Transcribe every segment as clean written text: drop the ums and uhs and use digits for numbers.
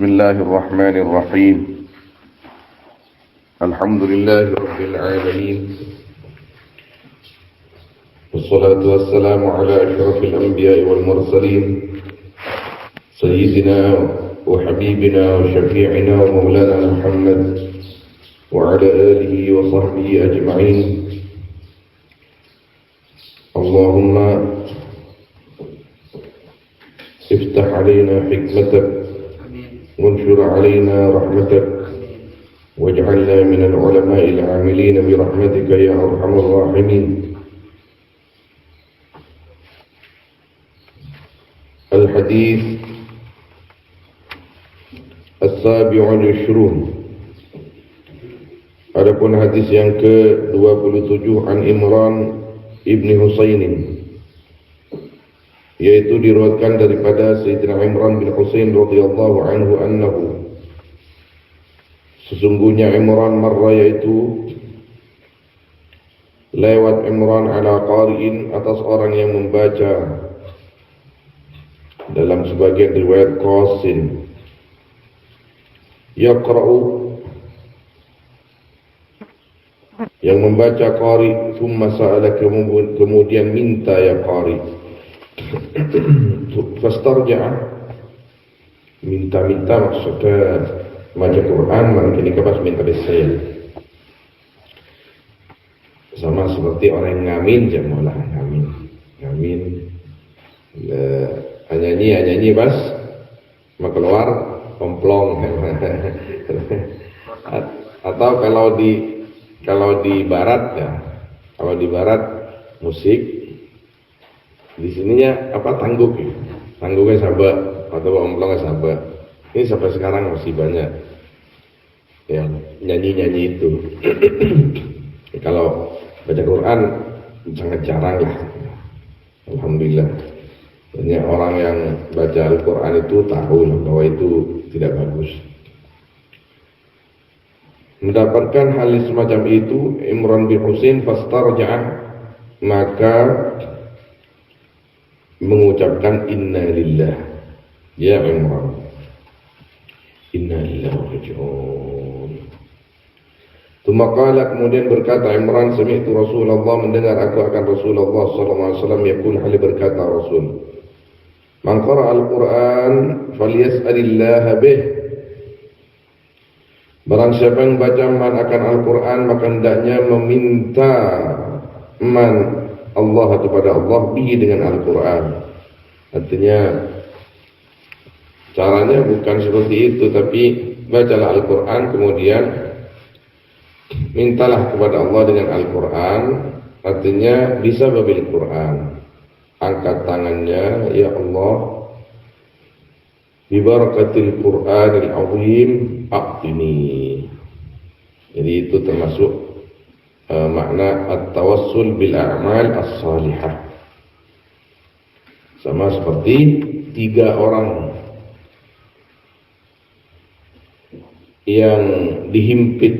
الله الرحمن الرحيم الحمد لله رب العالمين والصلاة والسلام على أشرف الأنبياء والمرسلين سيدنا وحبيبنا وشفيعنا ومولانا محمد وعلى آله وصحبه أجمعين. اللهم افتح علينا حكمتك وانشر علينا رحمتك واجعلنا من العلماء العاملين برحمتك يا أرحم الراحمين. الحديث السابع والعشرون. Adapun hadis yang ke-27 an Imran ibni Husainin, yaitu diriwayatkan daripada Sayyidina Imran bin Husain radhiyallahu anhu annahu, sesungguhnya Imran marra, yaitu lewat Imran ala qari'in, atas orang yang membaca. Dalam sebagian riwayat qasin, yaqra'u, yang membaca qari, thumma sa'ala, kemudian minta ya qari, fastarja'a, minta maksudnya baca Quran, mungkin pas minta saya. Sama seperti orang yang ngamin, jamalah ngamin nyanyi pas mau keluar komplong. Atau kalau di barat ya, kalau di barat musik, di sininya apa, tanggungnya sahabat atau omplongnya sahabat. Ini sampai sekarang masih banyak yang nyanyi itu. Kalau baca Quran sangat jarang lah. Alhamdulillah, banyak orang yang baca Al-Quran itu tahu bahwa itu tidak bagus. Mendapatkan hal semacam itu, Imran bin Husain fastarja'a, maka mengucapkan inna lillah, ya Imran, inna lillahi wa raji'un. Qala, kemudian berkata Imran, sami'tu Rasulullah, mendengar aku akan Rasulullah sallallahu alaihi wasallam, yakun, hal berkata Rasul, man qara'a al-Quran falyas'alillaha bih, barang siapa yang baca man akan Al-Quran, maka hendaknya meminta man Allah kepada Allah bihi, dengan Al-Quran. Artinya caranya bukan seperti itu, tapi bacalah Al-Quran, kemudian mintalah kepada Allah dengan Al-Quran. Artinya bisa babil Quran, angkat tangannya, ya Allah, bi barakatil Qur'anil azim a'tini. Jadi itu termasuk makna at-tawassul bil a'mal as-salihah. Sama seperti 3 orang yang dihimpit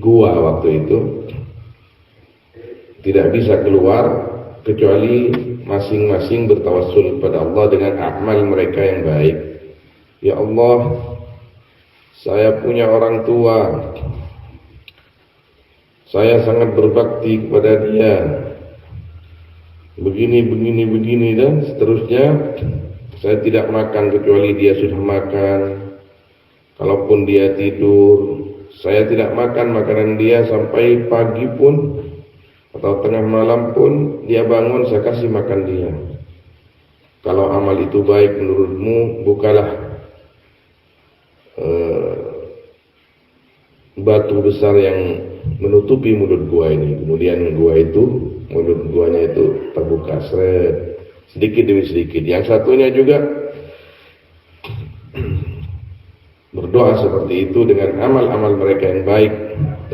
gua waktu itu, tidak bisa keluar kecuali masing-masing bertawassul kepada Allah dengan amal mereka yang baik. Ya Allah, saya punya orang tua, saya sangat berbakti kepada dia, begini dan seterusnya. Saya tidak makan kecuali dia sudah makan. Kalaupun dia tidur, saya tidak makan makanan dia sampai pagi pun atau tengah malam pun dia bangun, saya kasih makan dia. Kalau amal itu baik menurutmu, bukalah batu besar yang menutupi mulut gua ini. Kemudian mulut guanya itu terbuka sedikit demi sedikit. Yang satunya juga berdoa seperti itu dengan amal-amal mereka yang baik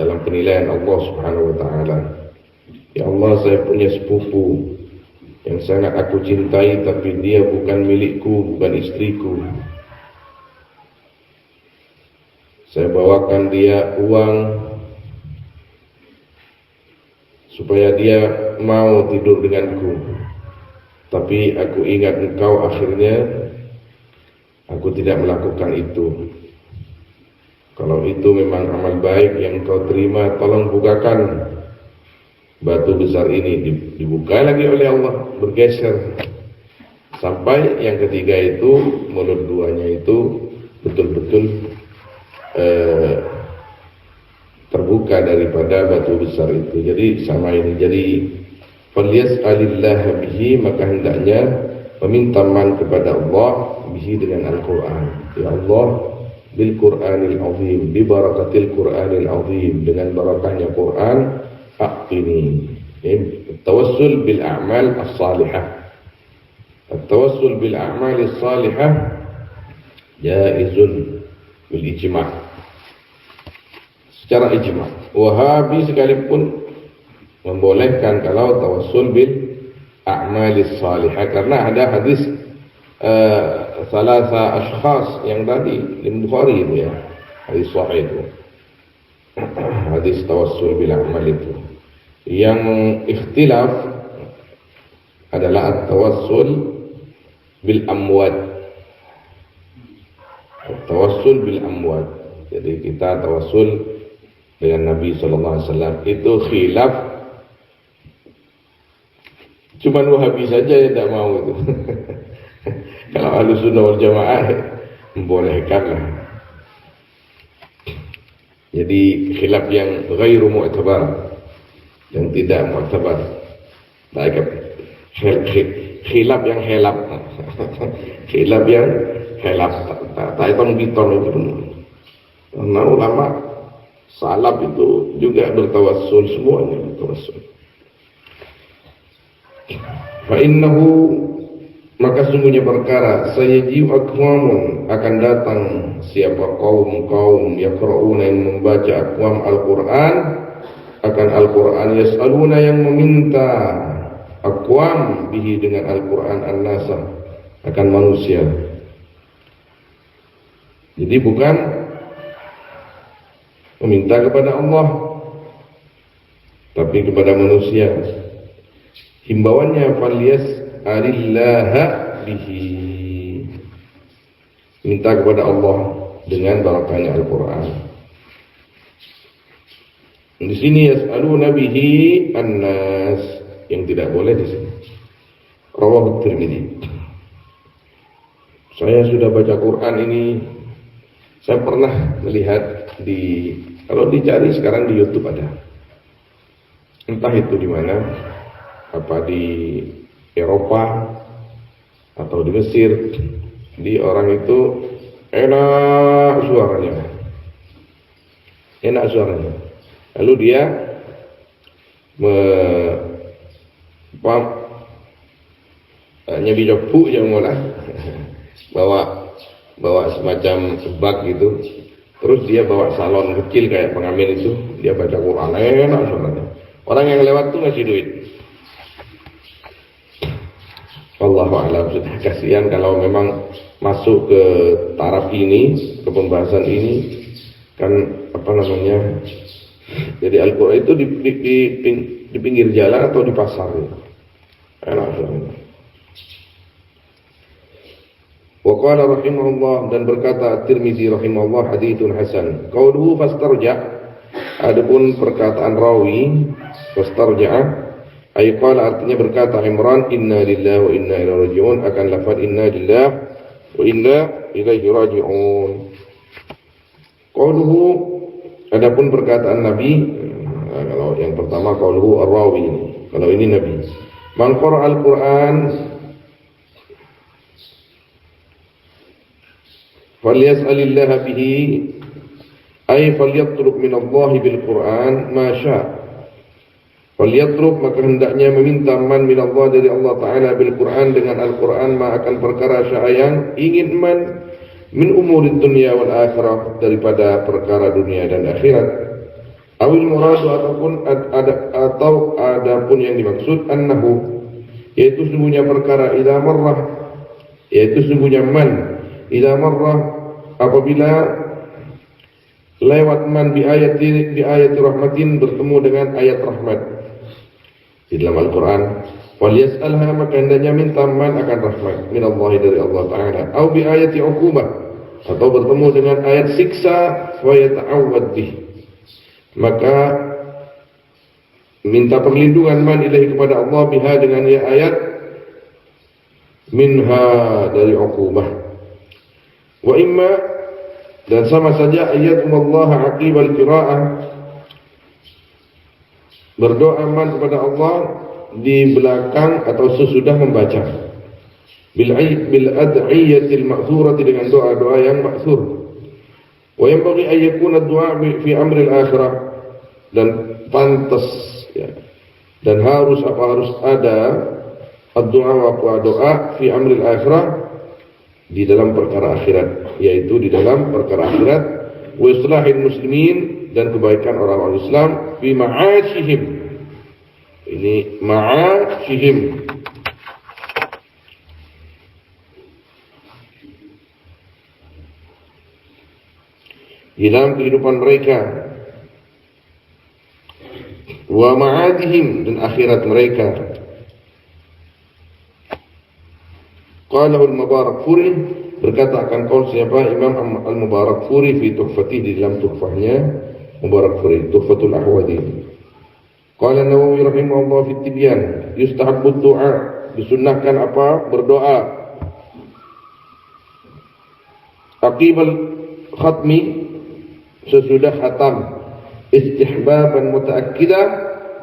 dalam penilaian Allah Subhanahu wa taala. Ya Allah, saya punya sepupu yang sangat aku cintai, tapi dia bukan milikku, bukan istriku. Saya bawakan dia uang supaya dia mau tidur denganku, tapi aku ingat engkau, akhirnya aku tidak melakukan itu. Kalau itu memang amal baik yang kau terima, tolong bukakan batu besar ini. Dibuka lagi oleh Allah, bergeser sampai yang ketiga itu, mulut duanya itu betul-betul terbuka daripada batu besar itu. Jadi sama ini. Jadi falyas'alillah bihi, maka hendaknya meminta man kepada Allah bihi dengan Al-Quran. Ya Allah, bil Qur'anil azim, bi barakatil Qur'anil azim, dengan barakahnya Quran, aqini. Tawassul bil a'mal as-salihah. Tawassul bil a'mal as-salihah jaizun bil ijma'. Secara ijma'. Wahabi sekalipun membolehkan kalau tawassul bil a'mal as-salihah, karena ada hadis salasa ashkhas yang tadi di Bukhari itu ya, hadis sahih itu, hadis tawassul bil a'mal itu. Yang ikhtilaf adalah at-tawassul bil amwat. Tawassul bil amwat. Jadi kita tawassul dengan Nabi sallallahu alaihi wasallam itu khilaf. Cuman Wahabi saja yang tidak mau itu. Kalau Ahlussunnah wal Jamaah membolehkanlah. Jadi khilaf yang ghairu mu'tabar, yang tidak mu'tabar. Baik, khilaf yang helap. Khilaf yang helap. Taiton biton itu pun. Karena ulama salaf itu juga bertawassul, semuanya bertawassul. Fa innahu, maka sungguhnya perkara sayaji'u aqwamun, akan datang siapa kaum yaqra'una, yang membaca aqwam Al-Qur'an, akan Al-Qur'an, yas'aluna, yang meminta aqwam bihi dengan Al-Qur'an, an-nasa, akan manusia. Jadi bukan meminta kepada Allah, tapi kepada manusia. Himbauannya falyas'alillaha bihi, minta kepada Allah dengan barakahnya Al-Quran. Di sini yas'aluna bihi an-nas, yang tidak boleh di sini. Rawahu Tirmidzi. Saya sudah baca Quran ini, saya pernah melihat di, kalau dicari sekarang di YouTube ada. Entah itu di mana, apa di Eropa atau di Mesir, di orang itu enak suaranya. Lalu dia nyebi jopu yang mulai bawa semacam bak gitu, terus dia bawa salon kecil kayak pengamen itu, dia baca Quran, enak suaranya. Orang yang lewat tuh ngasih duit. Wallahu a'lam. Sudah kasihan kalau memang masuk ke taraf ini, ke pembahasan ini, kan apa namanya, jadi Al-Quran itu di pinggir jalan atau di pasar ya. Enak suaranya. Wa qala rahimahullah, dan berkata Tirmidzi rahimahullah, haditsun hasan. Qauluhu fastarja', adapun perkataan rawi fastarja'a, ay qala, artinya berkata Imran, inna lillahi wa inna ilaihi raji'un, akan lafaz inna lillahi wa inna ilaihi raji'un. Qauluhu, adapun perkataan Nabi, kalau yang pertama qauluhu ar-rawi, kalau ini Nabi. Man qara'a al-Qur'an falyas'alillaha bihi, ay falyatlub min Allah bil Qur'an ma syaa'. Falyatlub, maka hendaknya meminta man min Allah, dari Allah Ta'ala, bil Qur'an, dengan Al-Quran, ma akan perkara sya'ayang ingin man, min umurid dunia wal akhirah, daripada perkara dunia dan akhirat. Awil muradu, atau adapun yang dimaksud, annahu, yaitu sungguhnya perkara, idza marrah, yaitu sungguhnya man, idza marrah, apabila lewat man bi ayati rahmatin, bertemu dengan ayat rahmat di dalam Al-Quran. Wal yas'alha, maka hendaknya minta man akan rahmat min Allah, dari Allah Ta'ala. Au bi ayati uqubah, atau bertemu dengan ayat siksa fa yata'awwad bih, maka minta perlindungan man ilahi kepada Allah biha dengan ayat minha dari uqubah. Wa imma, dan sama saja ayat Allah aqibal qiraah, berdoa man kepada Allah di belakang atau sesudah membaca, bil ad'iyatil ma'thurati, dengan doa-doa yang ma'thur. Wa yanbaghi an yakuna ad-du'a fi amri al-akhirah, dan pantas ya, dan harus ada ad-du'a wa doa fi amri al-akhirah, di dalam perkara akhirat, yaitu di dalam perkara akhirat, wa islahil muslimin, dan kebaikan orang-orang Islam, fi ma'ashihim, ini ma'ashihim, di dalam kehidupan mereka, wa ma'adihim, dan akhirat mereka. Qala al-Mubarakfuri, berkata akan qaul siapa Imam al-Mubarakfuri fi tuhfatih, di dalam tuhfahnya Mubarakfuri, Tuhfatul Ahwadi. Qala Nawawi rahimahullah fi Tibyan, yustahabbu du'a, disunnahkan apa? Berdoa. Aqibal khatmi, sesudah khatam, istihbaban mutaakkidah,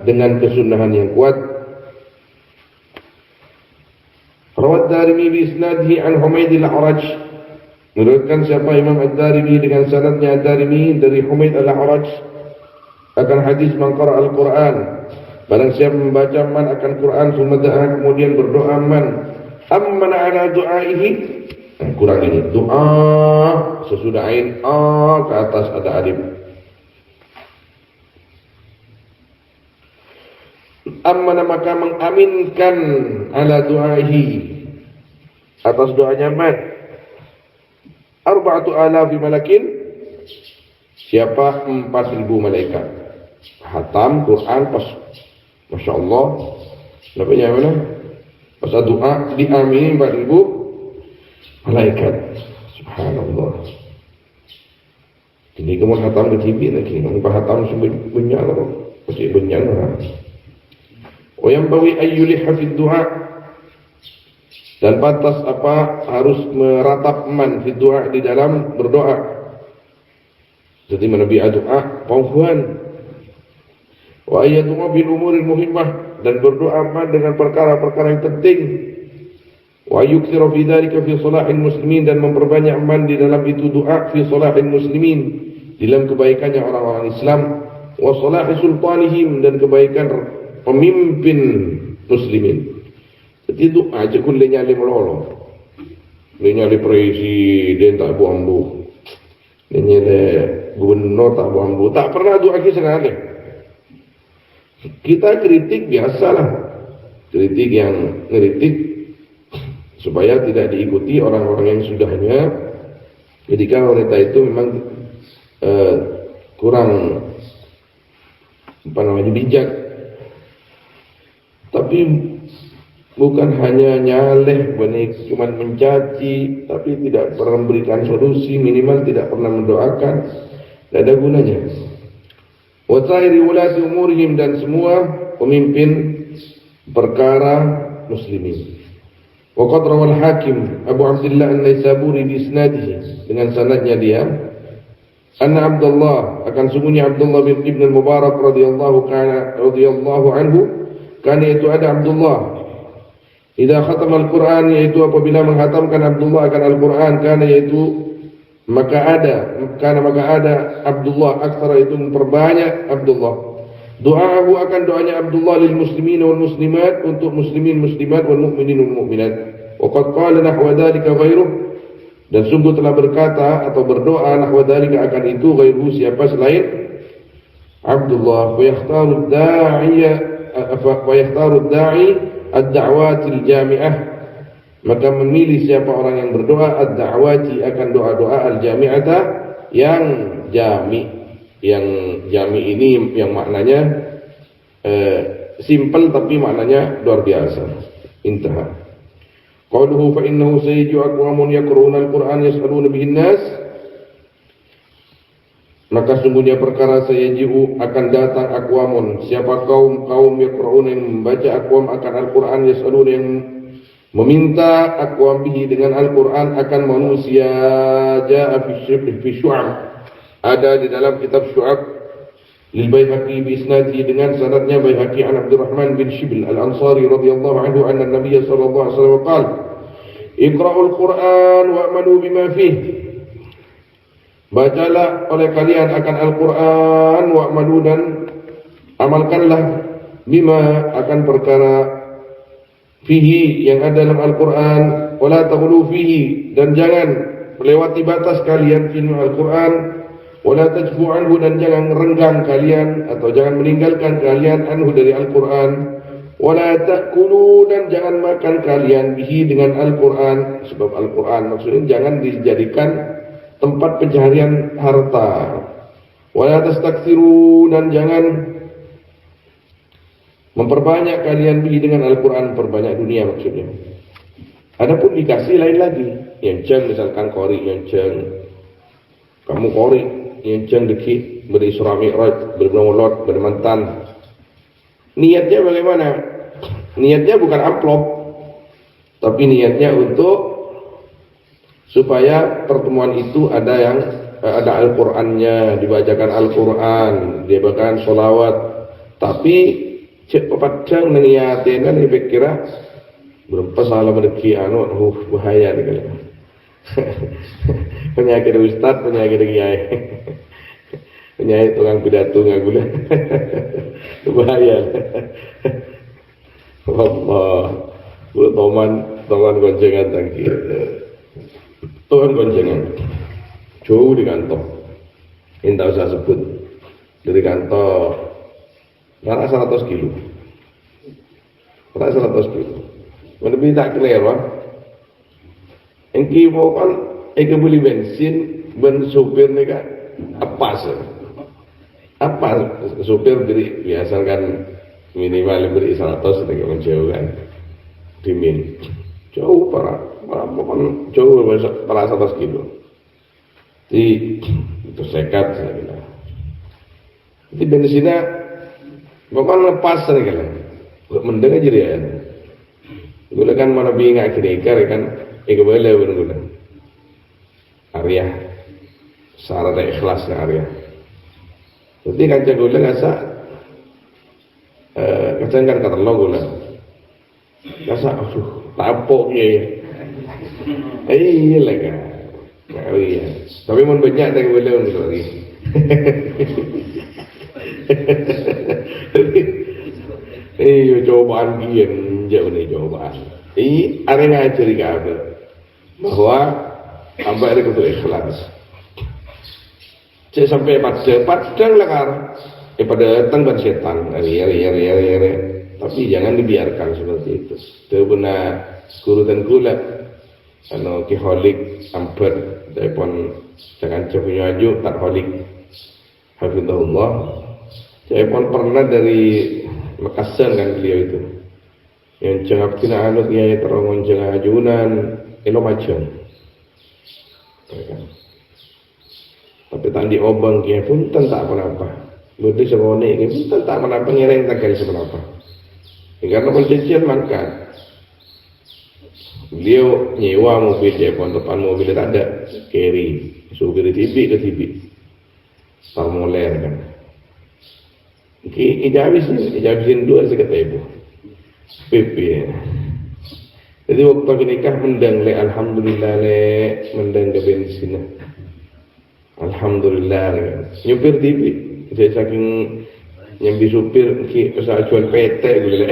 dengan kesunahan yang kuat. Rawat Darimi bi isnadihi an Humaid al-A'raj, meriwayatkan siapa Imam Ad-Darimi dengan sanadnya Ad-Darimi dari Humaid al-A'raj akan hadis man qara al-Quran, barang siapa membaca man akan Quran, sumada'a, kemudian berdoa man, amman ala du'aihi, kurang ini, doa sesudah ain a ke atas ada alif, amman, maka mengaminkan, ala du'aihi, atas doanya man, 4,000 malakin, siapa 4.000 malaikat. Hatam Quran pas, Masya Allah, namanya mana? Pas doa diamini 4.000 malaikat. Subhanallah. Ini kemudian hatam ke TV lagi, nampak hatam sebanyak lah, masih banyak lah. Wa yanbaghi an yuliha fi du'a, dan pantas apa? Harus meratap man fi du'a, di dalam berdoa. Jadi menabi doa pangkuan. Wa ayyaduma bil umuril muhimmah, dan berdoa man dengan perkara-perkara yang penting. Wa yukthiru fi dzalika fi salahil muslimin, dan memperbanyak man di dalam itu doa fi salahil muslimin, dalam kebaikannya orang-orang Islam, wa salahi sultanihim, dan kebaikan pemimpin muslimin. Jadi doa aja kulle nyali melolo, nyali presiden tak buambu, nyali gubernur tak buambu, tak pernah doa kisah. Kita kritik biasalah, kritik yang ngeritik supaya tidak diikuti orang-orang yang sudahnya. Ketika wanita itu memang kurang bijak, tapi bukan hanya nyaleh, cuma mencaci, tapi tidak pernah memberikan solusi, minimal tidak pernah mendoakan, tidak ada gunanya. Wa sa'iri ulati umurihim, dan semua pemimpin perkara muslimin. Wa qad rawal Hakim Abu Abdullah An-Naisaburi bi isnadihi, dengan sanadnya dia, anna Abdullah, akan sungguhnya Abdullah bin Ibn al-Mubarak radhiyallahu anhu, kan itu ada Abdullah, idza khatama al-Quran, yaitu apabila menghatamkan Abdullah akan Al-Quran, maka ada Abdullah, aksara itu memperbanyak Abdullah, doahu akan doanya Abdullah lil muslimin wal muslimat, untuk muslimin muslimat, wal mu'minin wal mu'minat. Wa qad qala nahwa dzalika ghairuh, dan sungguh telah berkata atau berdoa nahwa dzalika akan itu ghairuhu, siapa selain Abdullah. Wa yakhtaru ad-da'i ad-da'watil jami'ah, maka memilih siapa orang yang berdoa ad-da'wati, akan doa-doa al-jami'ata, yang jami. Yang jami ini yang maknanya simple tapi maknanya luar biasa. Intaha. Qauluhu fa innahu sayyidu aqwamun yaqra'una al-Qur'an yas'aluna bihin nas. Maka sungguhnya perkara sayaji'u akan datang aqwamun, siapa kaum yaqra'una yang membaca aqwam akan Al-Qur'an, yas'aluna yang meminta aqwam bihi dengan Al-Qur'an akan manusia. Ja'a fi syu'ab, ada di dalam kitab Syu'ab lil Baihaqi bi isnadihi dengan sanadnya Baihaqi an Abdurrahman bin Shibl al-Ansari radhiyallahu anhu anna Nabiy sallallahu alaihi wasallam qala iqra'ul Qur'an wa'malu bima fihi. Bacalah oleh kalian akan Al-Quran wa'malu dan amalkanlah bima akan perkara fihi yang ada dalam Al-Quran, wala taghlu fihi dan jangan melewati batas kalian fi Al-Quran, wala tajfu anhu dan jangan renggang kalian atau jangan meninggalkan kalian anhu dari Al-Quran, wala ta'kulu dan jangan makan kalian bihi dengan Al-Quran. Sebab Al-Quran maksudnya jangan dijadikan tempat pencaharian harta. Wala tastaksiru dan jangan memperbanyak kalian bihi dengan Al-Quran, perbanyak dunia maksudnya. Adapun dikasih lain lagi. Yang misalkan kori yang kamu kori yang deki beri Isra Mi'raj, bermulot, bermantan. Niatnya bagaimana? Niatnya bukan amplop, tapi niatnya untuk supaya pertemuan itu ada Al-Qur'annya, dibacakan Al-Qur'an, dibacakan sholawat. Tapi cek pepadang niatnya nih pikira berapa salah mendeki bahaya nih kali. Penyakit ustaz, penyakit kiai. Penyakit tukang pidato nggak gula. Bahaya. Allah. Toman goncengan tangki. Tuhan goncengan. Jauh di kantor. Ini tak usah sebut. Dari kantor. Karena 100 kilo. Karena 100 kilo. Lebih tak clear lah. Engki mau kan, beli bensin, ben supir nih kan, apa supir beri biasa kan minimal beri 100 nih kan jauh kan, dimin, jauh para jauh para 100 kilo, di itu sekat saya bilang, di bensinnya, bukan lepas nih kan, mendengar jadi ya, gue kan mana bingung kira kan. Boleh benar-benar Arya sarana ikhlasnya Arya. Jadi kanca gula ngasa kacang kan kata lo gula ngasa tapok ya iya lah kan iya tapi mau banyak dari gula untuk lagi cobaan kian jauh nih cobaan ini ada ngajari kabe bahwa hamba itu betul ikhlas. Cek sampai padang lekar, pada datang dan setan, tapi jangan dibiarkan seperti itu. Itu benar guru dan gula, kiholik, amper, telepon, jangan punya aju, tak holik. Hafizahullah, telepon pernah dari Makassar kan beliau itu. Yang cengap kina anut ya terongon cengah ajunan elo macam tapi tadi obang kia pun tak apa-apa budi sebone ini pun tak apa-apa ngereng tak kali seberapa karena perjanjian mangkat beliau nyewa mobil dia pun depan mobil tak ada carry supir TV ke TV formulir kan ijabisin dua sekitar ibu PP ya. Jadi waktu nikah mendang le alhamdulillah le mendang ke bensin. Alhamdulillah le. Nyupir TV. Saya saking nyambi supir ki usaha jual PT gitu le.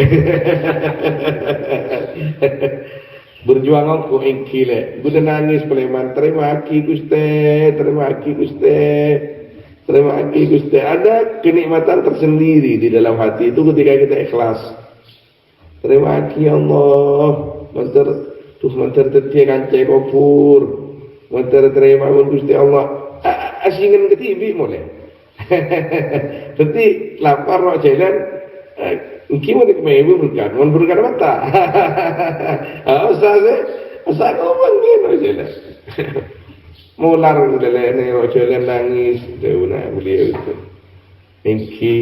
Berjuang aku engki le. Udah nangis peleman terima kasih Gusti, terima kasih Gusti. Terima kasih Gusti. Ada kenikmatan tersendiri di dalam hati itu ketika kita ikhlas. Terima kasih Allah. Mantar tetia kancai kopur. Mantar terima Gusti Allah. Asingin ke TV mulai. Jadi lapar mau jalan Iki mau dikmai berkan mata. Asa kau bangin aja. Mular udah ni rojolan nangis, deuna beliau itu. Iki,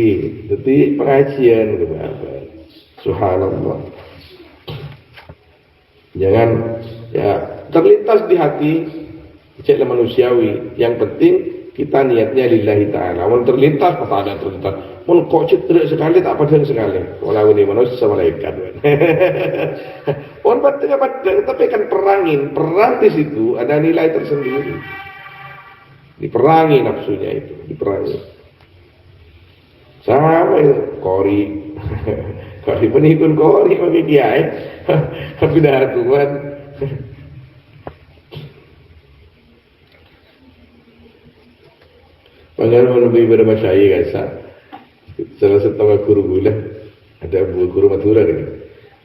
jadi pengajian gitu apa? Subhanallah. Jangan ya terlintas di hati, ceklah manusiawi. Yang penting kita niatnya lillahi ta'ala. Mau terlintas, apa ada terlintas. Mau kok cedera sekali tak padang sekali. Walau ini manusia sama malaikat. Mau padang tapi kan perang di situ ada nilai tersendiri. Diperangi nafsunya itu, diperangi. Sama itu kori, kori penikun kori bagi kiai, tapi dah Tuhan. Pengalaman lebih pada masyayikh kasa. Salah satu guru gula, ada guru Madura ni.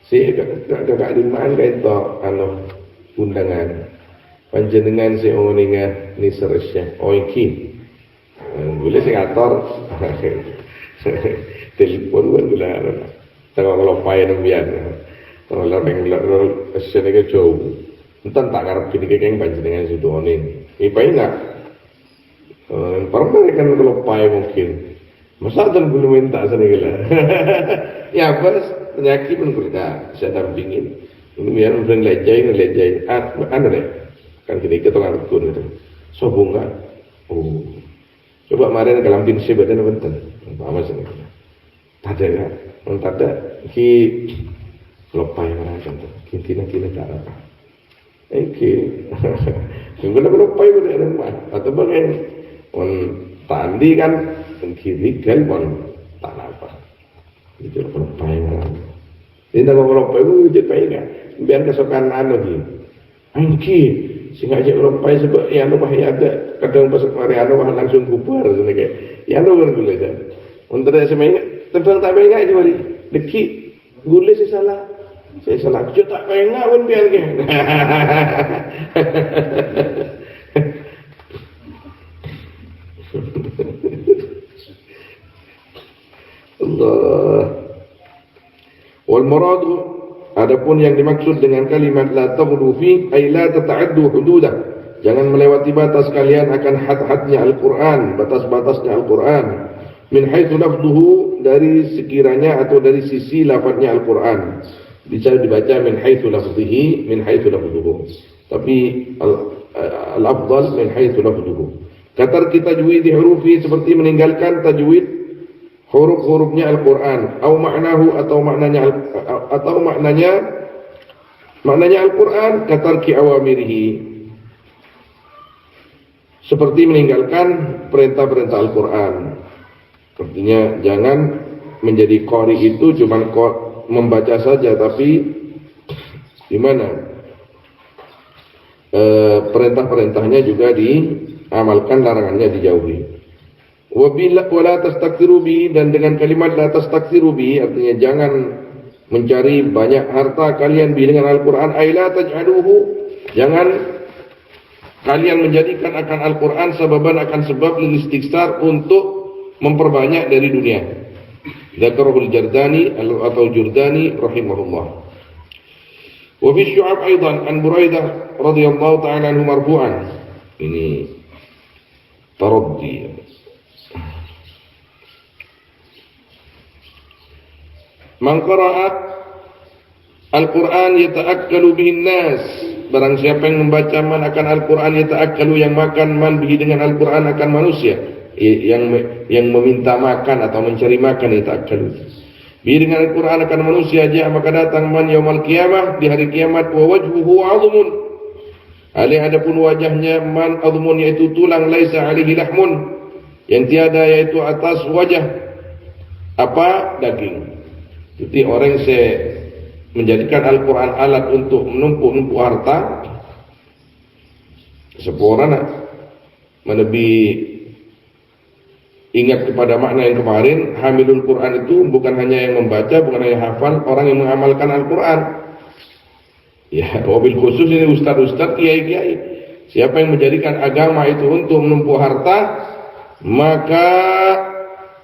Si kakak di mana itu undangan. Panjenengan si oninga ni seresnya, oiki. Gula si ngator, telepon gula. Tengok kalau payah nambian, kalau orang senegal jauh, entah tak ngarap kini keng panjenengan si oning. Ipai nak. Pernah kan kalau payah mungkin. Masa dan belum minta senegala. Ya bos penyakit pun kita saya dampingin. Ini biar orang lejai. Anu deh. Kan kita tengah rukun itu. So bunga. Oh. Coba kemarin kalau bin si badan bentar. Apa senegala. Tada kan. Tada ki lopai mana kan. Kina tak apa. Oke. Sungguh lopai pada rumah. Atau bagaimana? Tandi kan kiri kan tak apa. Itu lopai mana? Ini tak lopai itu jadi kan. Biar kesukaan anu ni. Angki sehingga aja lopai sebab yang rumah ada kadang pas kemarin anu langsung kubar sebenarnya. Yang anu kan gula je. Untuk saya semuanya tentang tak ingat je balik. Deki gula saya salah. Kita tak ingat pun biar ke. Allah. Wal muradu adapun yang dimaksud dengan kalimat la taghlu fi ay la tata'addu hududah. Jangan melewati batas kalian akan had-hadnya Al-Qur'an, batas-batasnya Al-Qur'an. Min haitsu lafdhuhu dari sekiranya atau dari sisi lafadznya Al-Qur'an. Bisa dibaca min haitsu lafdhihi, min haitsu lafdhuhu. Tapi al-afdal min haitsu lafdhuhu. Kata kita tajwid hurufi seperti meninggalkan tajwid huruf-hurufnya Al-Qur'an, atau maknahu atau maknanya Al-Qur'an katarki awamirihi. Seperti meninggalkan perintah-perintah Al-Qur'an. Artinya jangan menjadi qari itu cuma membaca saja, tapi gimana? Perintah-perintahnya juga diamalkan, larangannya dijauhi. Wala tastaksiru bihi, dan dengan kalimat la tastaksiru bihi artinya jangan mencari banyak harta kalian bihi dengan Al-Qur'an. Ay la taj'aluhu, jangan kalian menjadikan akan Al-Qur'an sababan akan sebab lil istiksar untuk memperbanyak dari dunia. Dzakarul Jardani atau Jurdani rahimahullah. Wa fi Syu'ab aidan an Buraidah radhiyallahu ta'ala anhu marfu'an. Ini taraddi. Man qara'a Al-Qur'an yata'akkalu bihin nas. Barang siapa yang membaca man akan Al-Qur'an yata'akkalu, yang makan man bihi dengan Al-Qur'an akan manusia, yang meminta makan atau mencari makan yata'akkalu bihi dengan Al-Qur'an akan manusia, aja maka datang man yaumal qiyamah, di hari kiamat, wa wajhuhu 'azmun, alih adapun wajahnya man azmun yaitu tulang, laisa alaihi lahmun, yang tiada yaitu atas wajah apa daging. Jadi orang menjadikan Al-Quran alat untuk menumpuk-numpuk harta, seorang lebih ingat kepada makna yang kemarin. Hamilul Quran itu bukan hanya yang membaca, bukan hanya hafal, orang yang mengamalkan Al-Quran. Ya, wabil khusus ini ustaz-ustaz, kiai-kiai. Siapa yang menjadikan agama itu untuk menumpuk harta, maka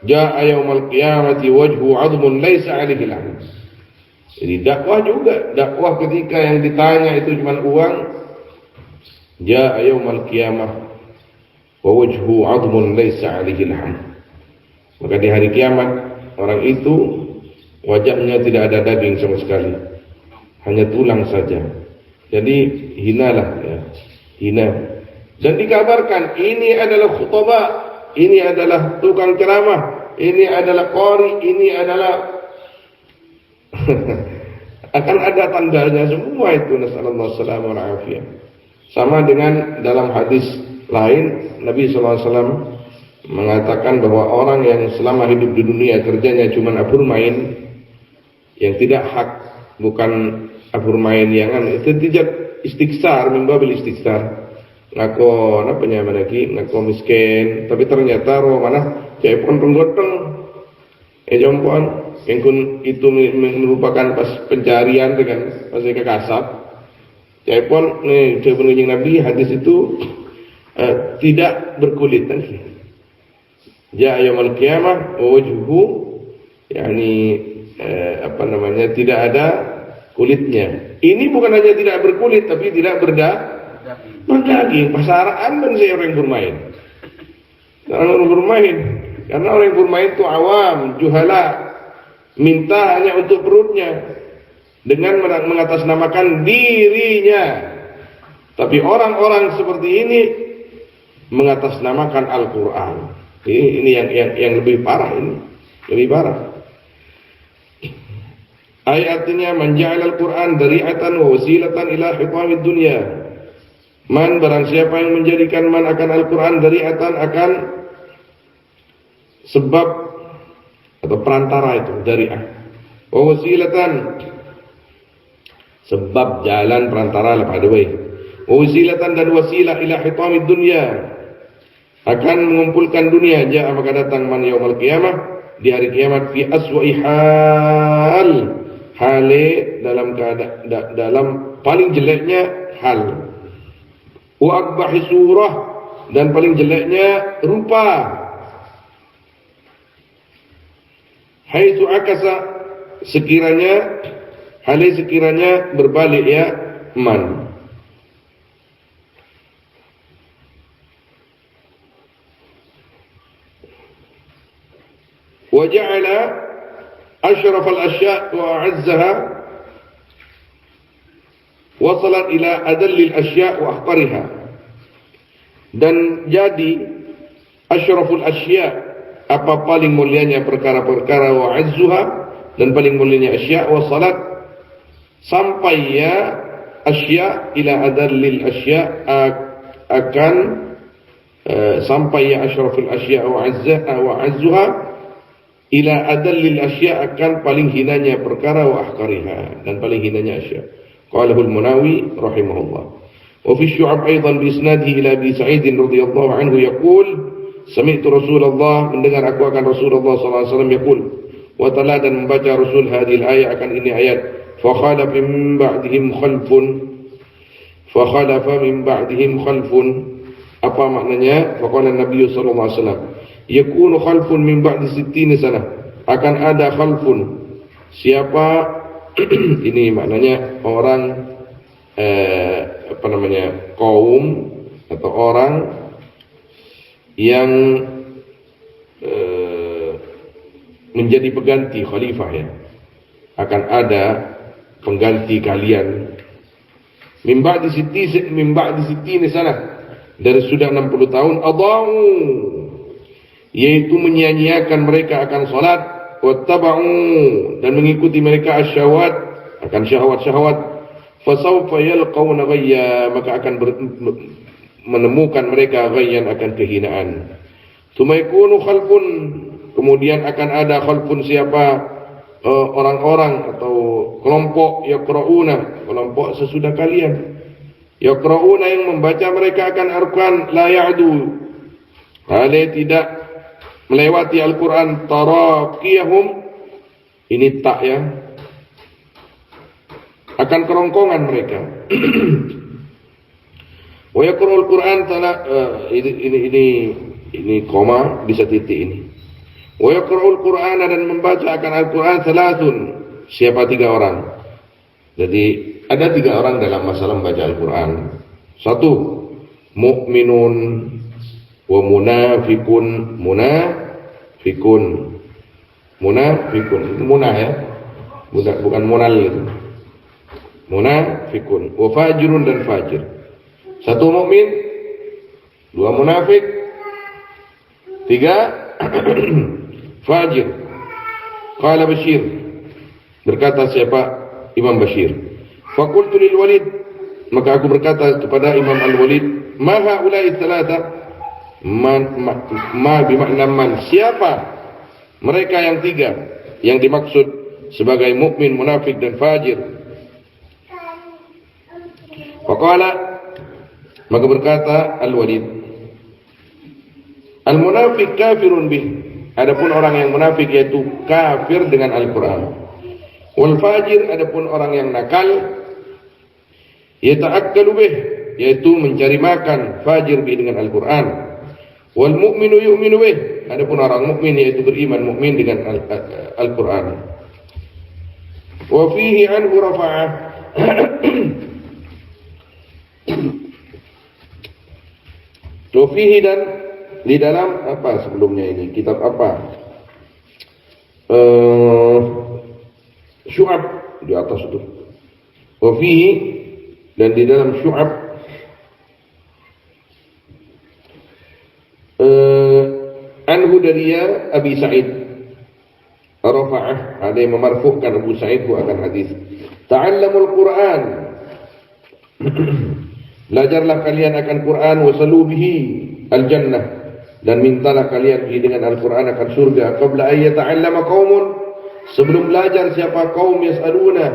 Ja'a yaumal qiyamati wajhu 'admun laisa 'alaihi lahm. Jadi dakwah juga, dakwah ketika yang ditanya itu cuma uang. Ja'a yaumal qiyamah wa wajhu 'admun laisa 'alaihi lahm. Maka di hari kiamat orang itu wajahnya tidak ada daging sama sekali, hanya tulang saja. Jadi hinalah ya, hina. Dan dikabarkan ini adalah khutbah, ini adalah tukang ceramah, ini adalah qari, ini adalah akan ada tandanya semua itu. Nasallallahu alaihi wasallam. Sama dengan dalam hadis lain Nabi sallallahu alaihi wasallam mengatakan bahwa orang yang selama hidup di dunia kerjanya cuma abur main, yang tidak hak, bukan abur main yang itu tidak istighfar, membabil istighfar. Ngako napanya lagi, ngako miskin, tapi ternyata roh mana cepon penggotong, jompon, yang kun itu merupakan pas pencarian dengan pas kekasap. Cepon nih, cepon Nabi hadis itu tidak berkulit nanti. Ja yaumul qiyamah wajhu, yakni tidak ada kulitnya. Ini bukan hanya tidak berkulit, tapi tidak berdaging. Pasaraan dan saya orang bermain. Orang bermain, karena orang yang bermain itu awam, juhala, minta hanya untuk perutnya dengan mengatasnamakan dirinya. Tapi orang-orang seperti ini mengatasnamakan Al-Quran. Ini yang lebih parah, ini lebih parah. Ayatnya menja'al Al-Quran dari'atan wa wasilatan ila hitamid dunya. Man, barang siapa yang menjadikan man akan Al-Quran dari'atan, akan sebab atau perantara itu dari'ah. Wa wasilatan, sebab jalan perantara lah, by the way. Wa wasilatan, dan wasilah ila hitamid dunya, akan mengumpulkan dunia. Ja'a, maka datang man yaumul qiyamah, di hari kiamat, fi aswa'i hal, hale dalam keadaan dalam paling jeleknya hal, wa akbahi surah, dan paling jeleknya rupa, haitsu akasa, sekiranya berbalik ya man. Wa ja'ala ashraf al-ashya' wa a'azzaha wasalat ila adallil asya' wa ahqariha. Dan jadi ashraful asya', apa paling mulianya perkara-perkara, wa azzuha, dan paling mulianya asya', wasalat, sampai ya asya' ila adallil asya', akan sampai ya ashraful asya' wa azzuha ila adallil asya', akan paling hinanya perkara, wa ahqariha, dan paling hinanya asya'. Qalahu al-Munawi rahimahullah. Wa fi syu'ab aidan bi isnadihi ila Abi Sa'id radhiyallahu anhu yaqul sami'tu Rasulullah, mendengar aku akan Rasulullah sallallahu alaihi wasallam yaqul, wa tala, dan membaca Rasul hadhil ayat, akan ini ayat, fa khalafa min ba'dihim khalfun. Apa maknanya? Fa qala Nabi sallallahu alaihi wasallam, yakunu khalfun min ba'di 60 sana, akan ada khalfun. Siapa? Ini maknanya orang kaum atau orang yang menjadi pengganti khalifah ya. Akan ada pengganti kalian. Min ba'di 60 sana, dari sudah 60 tahun, adau, yaitu menyia-nyiakan mereka akan salat, wattaba'u, dan mengikuti mereka asyawat, akan syahwat-syahwat, fasawfa yalqawna ghayya, maka akan menemukan mereka ghayyan, akan kehinaan. Tsumma yakunu khalfun, kemudian akan ada khalfun, siapa? Orang-orang atau kelompok yaqra'una, kelompok sesudah kalian, yaqra'una, yang membaca mereka akan Al-Quran, la ya'du, hale tidak melewati Al-Quran, taraqiyahum, ini tak ya, akan kerongkongan mereka. Wa yaqra'ul Quran, ini koma bisa titik ini. Wa yaqra'ul Qur'ana, dan membaca akan Al-Qur'an salasun. Siapa 3 orang? Jadi ada 3 orang dalam masalah membaca Al-Qur'an. 1, mukminun wa munafikun. Munafikun itu munah ya, bukan munal itu. Munafikun wa fajirun, dan fajir. 1 mukmin, 2 munafik, 3 fajir. Qala Bashir, berkata siapa? Imam Bashir. Faqultu lil Walid, maka aku berkata kepada Imam Al-Walid, ma haula'i thalatha, ma bimakna man, siapa mereka yang 3 yang dimaksud sebagai mukmin, munafik, dan fajir? Faqala, maka berkata Al-Walid, al-munafik kafirun bih, adapun orang yang munafik yaitu kafir dengan Al-Qur'an. Wal fajir, adapun orang yang nakal, yata'akkalu bih, yaitu mencari makan, fajir bih dengan Al-Qur'an. Wal mu'minu yu'minu bih, adapun orang mukmin yaitu beriman, mukmin dengan Al-Qur'an. Wa fihi anhu rafa'ah, Wafihi, dan di dalam apa sebelumnya ini, kitab apa? Syu'ab di atas itu. Wafihi, dan di dalam Syu'ab anhu dari Abi Sa'id rafa'ah, ada yang memarfu'kan Abu Sa'id akan hadis. Ta'allamul Qur'an, belajarlah kalian akan Quran, wasalu bihi al-jannah, dan mintalah kalian dengan Al-Quran akan surga. Qabla an yata'allama qaumun, sebelum belajar siapa kaum, yas'aluna,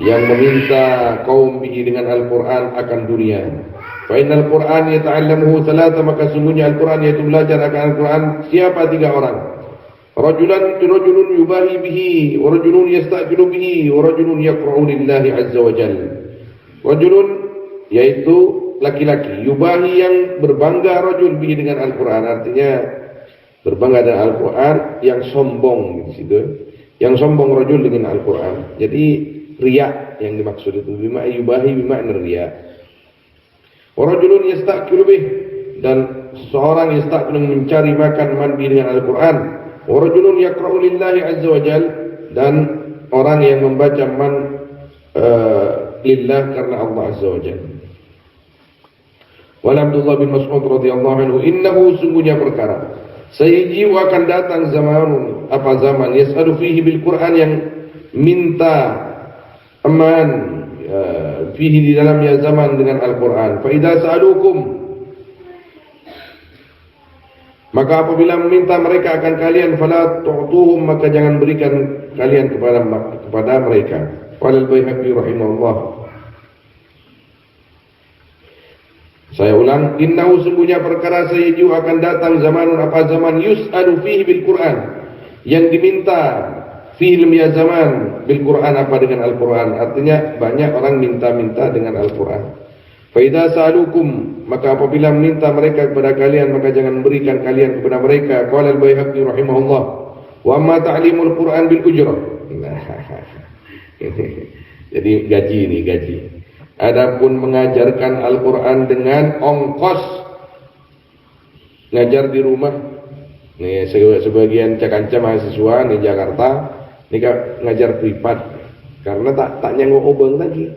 yang meminta kaum bihi dengan Al-Quran akan dunia. Fa innal Quran yata'allamuhu thalatha, maka sungguhnya Al-Quran yaitu belajar akan Al-Quran siapa 3 orang. Rajulun yubahi bihi, wa rajulun yasta'jilu bihi, wa rajulun yaqra'u lillahi azza wa jalla. Rajulun yaitu laki-laki, yubahi yang berbangga, rajul bihi dengan Al-Quran, artinya berbangga dengan Al-Quran, yang sombong di situ. Yang sombong rajul dengan Al-Quran. Jadi riya yang dimaksud itu, bima yubahi bimakna riya. Wa rajulun yastaqilu bih, dan seorang yastaqilu mencari makan man bihi dengan Al-Quran. Wa rajulun yaqra'u lillahi azza wa jalla, dan orang yang membaca man lillah karena Allah azza wa jalla. Wa Abdullah bin Mas'ud radhiyallahu anhu, innahu, sungguhnya perkara, sayyi'u akan datang zamanun, apa zaman, yas'alu fihi bil Qur'an, yang minta aman fihi di dalamnya zaman dengan Al-Quran. Fa idza sa'alukum, maka apabila meminta mereka akan kalian, fala tu'tuhum, maka jangan berikan kalian kepada mereka. Qala al-Baihaqi rahimahullah, saya ulang, innahu, sungguhnya perkara, sayyi'u akan datang zamanun, apa zaman, yus'alu fihi bil Qur'an, yang diminta fihi ya zaman bil Qur'an, apa dengan Al-Quran, artinya banyak orang minta-minta dengan Al-Quran. Fa idza sa'alukum, maka apabila meminta mereka kepada kalian, maka jangan berikan kalian kepada mereka. Qala al-Baihaqi rahimahullah, wa amma ta'limul Qur'an bil ujrah. Jadi gaji ini, gaji. Adapun mengajarkan Al-Quran dengan ongkos, ngajar di rumah, nih sebagian cakanca mahasiswa di Jakarta, nih ngajar privat, karena tak nyanggup obeng lagi.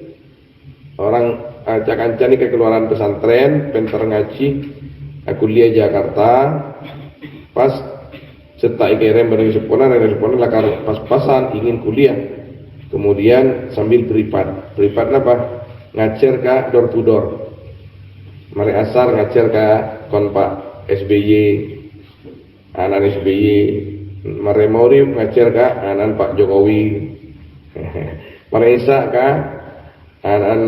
Orang cakanca nih kekeluaran pesantren, penter ngaji, aku lihat Jakarta, pas setak ikerem bareng sekolah lakar pas-pasan ingin kuliah, kemudian sambil privat apa? Ngajar ke door to door, mari asar ngajar ke konpak SBY, anak SBY, mari mauri ngajar ke anak Pak Jokowi, mari isa ke anak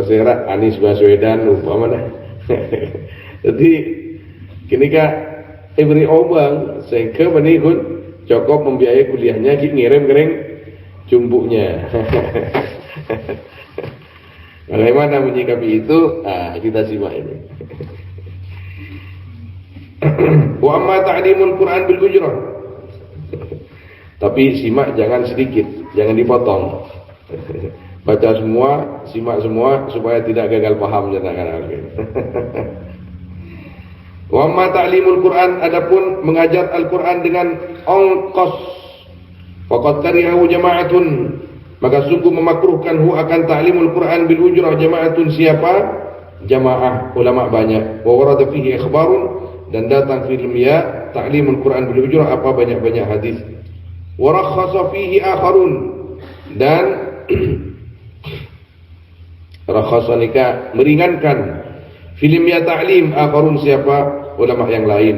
peserak Anies Baswedan, lupa mana. Jadi kini kak every obang sehingga menikut cukup membiayai kuliahnya, ngirim kering jumbuknya. Bagaimana menyikapi itu? Kita simak ini. Wa amma ta'limul Qur'an bil ujrah, Tapi simak jangan sedikit, jangan dipotong. Baca semua, simak semua supaya tidak gagal paham jangan. Wa ma ta'limul Quran, adapun mengajar Al-Quran dengan ongkos, faqad karihahu jama'atun, maka sungguh memakruhkan akan ta'limul Quran bil ujrah jama'atun, siapa? Jamaah ulama banyak. Wa warada fihi ikhbarun, dan datang film ya ta'limul Quran bil ujrah apa banyak-banyak hadis. Wa rakhasa fihi akharun, dan rakhasa nikah meringankan film ya ta'lim akharun, siapa? Ulama yang lain.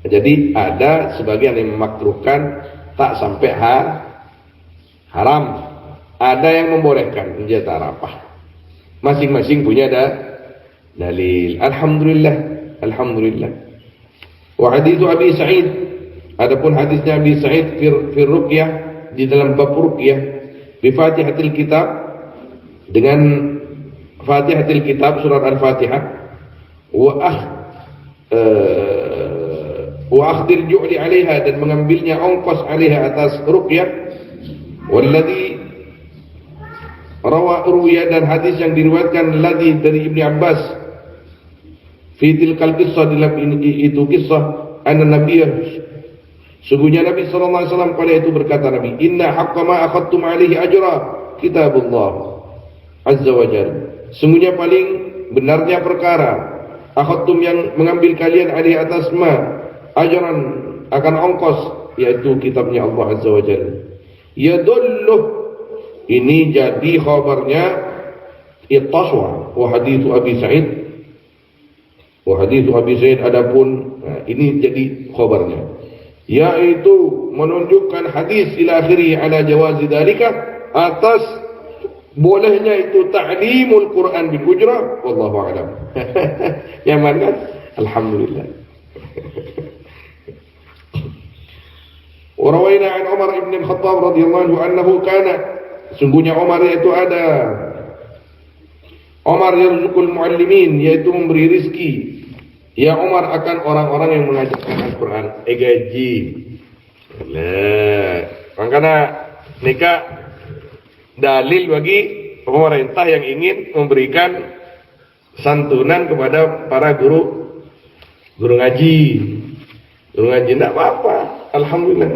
Jadi ada sebagian yang memakruhkan tak sampai haram, ada yang membolehkan menjadi arafah. Masing-masing punya dalil. Alhamdulillah. Wa hadithu Abi Sa'id, adapun hadisnya Abi Sa'id fi ruqyah, di dalam bab ruqyah, bi Fatihatil Kitab, dengan Fatihatil Kitab, surat Al-Fatihah, wa akhdil ju'li 'alaiha, dan mengambilnya ongkos 'alaiha atas ruqyah, walladhi ruwiya, dan hadis yang diriwayatkan ladhi dari Ibnu Abbas fi tilkal qissah, dalam itu kisah, anna nabiyya, sungguhnya Nabi sallallahu alaihi wasallam pada itu berkata, Nabi, inna haqqa ma akhadtum 'alaihi ajra kitabullah azza wa jalla, sungguhnya paling benarnya perkara akhadtum yang mengambil kalian alaihi atas ma ajran akan ongkos, yaitu kitabnya Allah azza wa jalla. Yadullu, ini jadi khabarnya ittaswa, wa hadithu Abi Sa'id, adapun ini jadi khabarnya, yaitu menunjukkan hadis ila akhiri ala jawazi dalika, atas bolehnya itu ta'limul Quran bil ujrah, wallahu a'lam. Nyaman kan? Alhamdulillah. Wa rawaina an Umar ibn al-Khattab radhiyallahu anhu kana, sungguhnya Umar itu ada, Umar yarzuqul muallimin, yaitu memberi rizki, ya Umar akan orang-orang yang mengajarkan Al-Quran, gaji. Nah, makanya nikah dalil bagi pemerintah yang ingin memberikan santunan kepada para guru ngaji. Guru ngaji tidak apa-apa, alhamdulillah.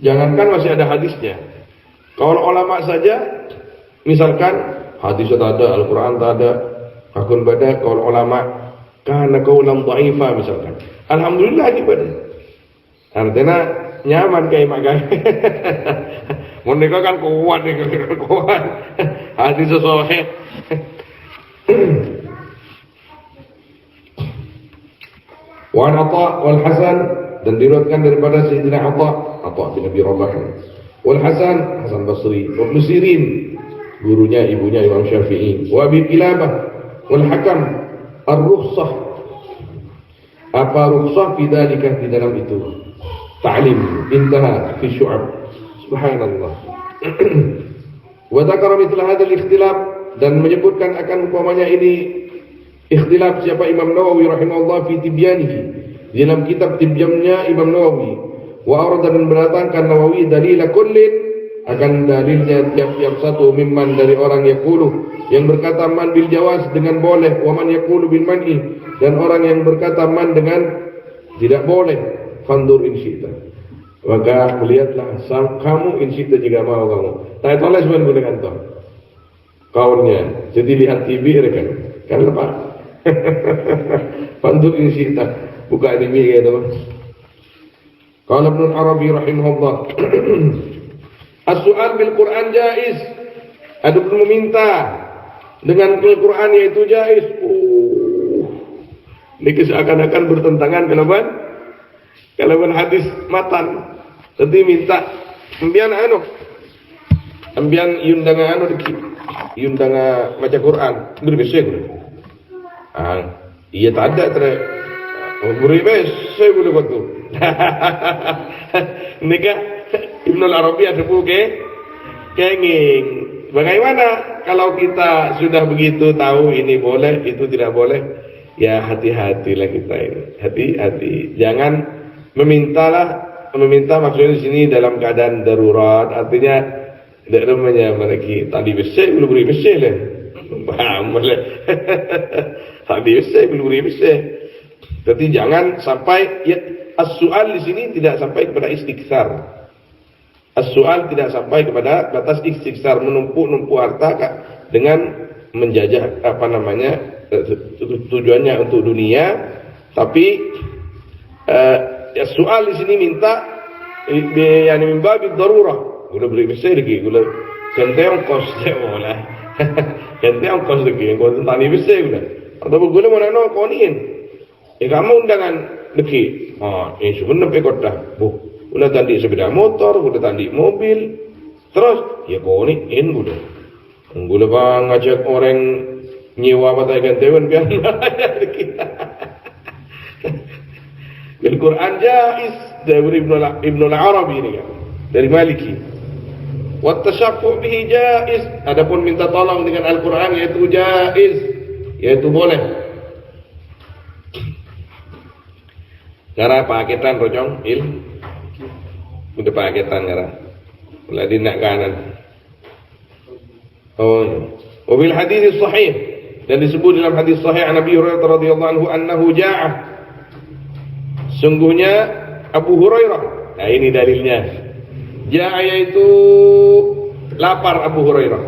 Jangankan masih ada hadisnya. Kalau ulama saja, misalkan hadis tak ada, Al-Quran tak ada, akun bada, kalau ulama karena kaulam dha'ifa misalkan, alhamdulillah ibadah. Artinya nyaman kayak makan. Mereka kan kuat, hadis sahih. Wa an Atha wal Hasan, dan diriwayatkan daripada Sayyidina Atha bin Abi Rabah, wal Hasan Basri, wa Ibnu Sirin, gurunya ibunya Imam Syafi'i, wa Abi Qilabah wal Hakam ar-rukhsah, apa rukhsah fi dzalika, di dalam itu ta'lim, intaha fi syu'ab, subhanallah. Wa dzakara mithla hadzal ikhtilaf, dan menyebutkan akan umpamanya ini ikhtilaf siapa Imam Nawawi rahimahullah fi tibyanihi, di dalam kitab tibyamnya Imam Nawawi. Wa arada, dan mendatangkan Nawawi dalil kullin, akan dalilnya tiap-tiap satu, mimman, dari orang yaqulu, yang berkata man bil jawaz, dengan boleh, wa man yaqulu bil man'i, dan orang yang berkata man dengan tidak boleh. Fandur in syi'ta, maka melihatlah kamu in syi'ta, jika mau kamu. Tak tulis pun dengan toh kawannya, jadi lihat TV kan lepas. Fandur in syi'ta, buka TV gitu. Qala Ibnu Arabi rahimahullah, as-su'al bil Quran jaiz, adapun meminta dengan Al-Quran yaitu jaiz. Ini seakan-akan bertentangan kalaban hadis matan. Jadi minta ambian yundanga maca Quran berbeza. Iya tak ada berbeza boleh waktu. Nikah Ibnu Arabi ada kenging. Bagaimana kalau kita sudah begitu tahu ini boleh, itu tidak boleh? Ya hati-hatilah kita ini. Hati-hati. Jangan memintalah meminta maksudnya di sini dalam keadaan darurat, artinya tidak namanya mereka tadi besar belum beri besar lah. Paham boleh. Tadi besar belum beri besar. Tapi jangan sampai ya, as-su'al di sini tidak sampai kepada istighfar. As-su'al tidak sampai kepada batas istighfar, menumpuk-numpuk harta dengan menjajah apa namanya tujuannya untuk dunia, tapi ya soal di sini minta yani min babi darurah, gula beri besar lagi, gula senteng kos lah, senteng kos lagi, gula tani besar gula, atau gula mana no konin, kamu undangan lagi, sebenarnya pekotah, gula tandi sepeda motor, gula tandi mobil, terus ya konin gula bang ngajak orang nyewa mata ikan tewan biar Al-Quran jaiz dari Ibnu al-Arabi ini kan, dari Maliki. Wa tasyaqqu bihi jaiz, adapun minta tolong dengan Al-Quran yaitu jaiz, yaitu boleh. Cara paketan rojong udah paketan cara. Mulai dinak kanan. Wabil hadis sahih, dan disebut dalam hadis sahih Nabi Hurairah radhiyallahu anhu annahu ja'a, sungguhnya Abu Hurairah. Nah ini dalilnya. Ja'a yaitu lapar Abu Hurairah.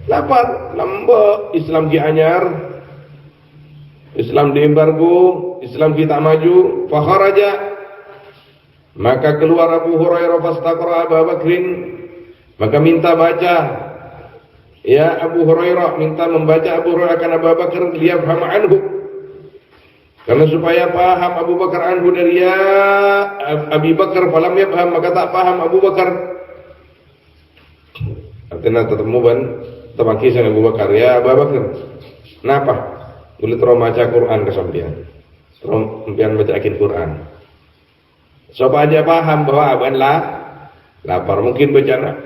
Lapar, lamba Islam dianyar, Islam diembargo, Islam kita maju. Fa kharaja, maka keluar Abu Hurairah fastaqra Abu Bakrin, maka minta baca. Ya Abu Hurairah minta membaca Abu Hurairah akan Abu Bakar liyafham anhu, karena supaya paham Abu Bakar anhu dari ya Abi Bakar, falam yafham, maka tak paham Abu Bakar. Artinya temuban termakisah Abu Bakar, ya Abu Bakar kenapa boleh terus baca Quran kesampian, terus sampian baca Quran supaya aja paham bahwa aban lah lapar, mungkin baca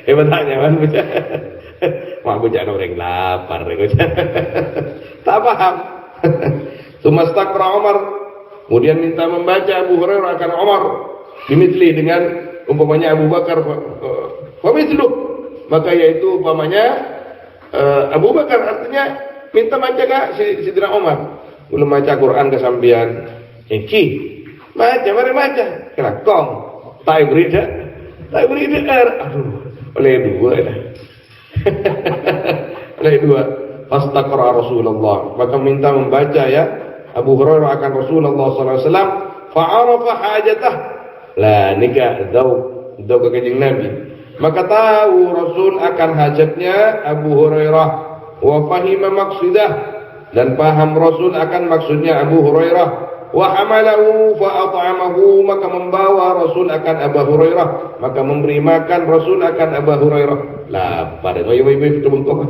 hebatnya kan baca mau baca orang lapar tak paham. Tumastakra Umar, kemudian minta membaca Abu Hurairah akan Umar dimitli dengan umpamanya Abu Bakar, wamitlu, maka yaitu umpamanya Abu Bakar, artinya minta baca kak Sidina Umar belum baca Quran kesampian baca, mari baca kelakong tak beri aduh oleh dua lah. Oleh dua fastaqra Rasulullah, maka minta membaca ya Abu Hurairah akan Rasulullah SAW, fa'arafa hajatah, lah nikah dau ke kanjeng Nabi, maka tahu Rasul akan hajatnya Abu Hurairah, wa fahima maqsidah, dan paham Rasul akan maksudnya Abu Hurairah, wa hamalahu fa at'amahu, maka membawa Rasul akan Abu Hurairah, maka memberi makan Rasul akan Abu Hurairah. Lapar, woi bengkok.